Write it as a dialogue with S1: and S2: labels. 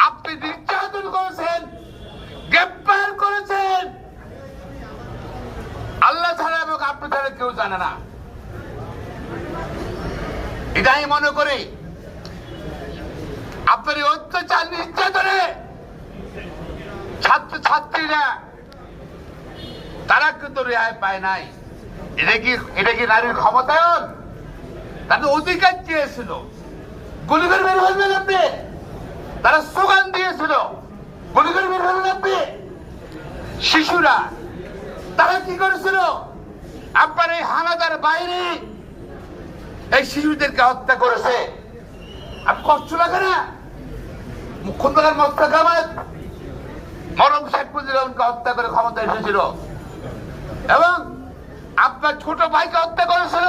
S1: আপনি নির্যাতন করেছেন, গ্রেপ্তার করেছেন, আল্লাহ ছাড়া এবং আপনি ছাড়া কেউ জানে না। এটাই মনে করি আপনার এই অত্যাচার নির্যাতনে ছাত্রছাত্রীরা তারা কিন্তু রেহাই পায় নাই। এটা কি নারীর ক্ষমতায়ন? তাদের অধিকার চেয়েছিল, গুলি করে বের হবেন আপনি। তারা স্লোগান দিয়েছিল, গুলি করে বের হবেন আপনি। শিশুরা তারা কি করেছিল? আপনার এই হানাদার বাইরে এই শিশুদেরকে হত্যা করেছে। আপনি কষ্ট লাগে না? মুখ্যমন্ত্রী মোস্তাক আহমেদ মরম শেখ মুজিবুর রহমানকে হত্যা করে ক্ষমতা এসেছিল এবং আপনার ছোট ভাইকে হত্যা করেছিল।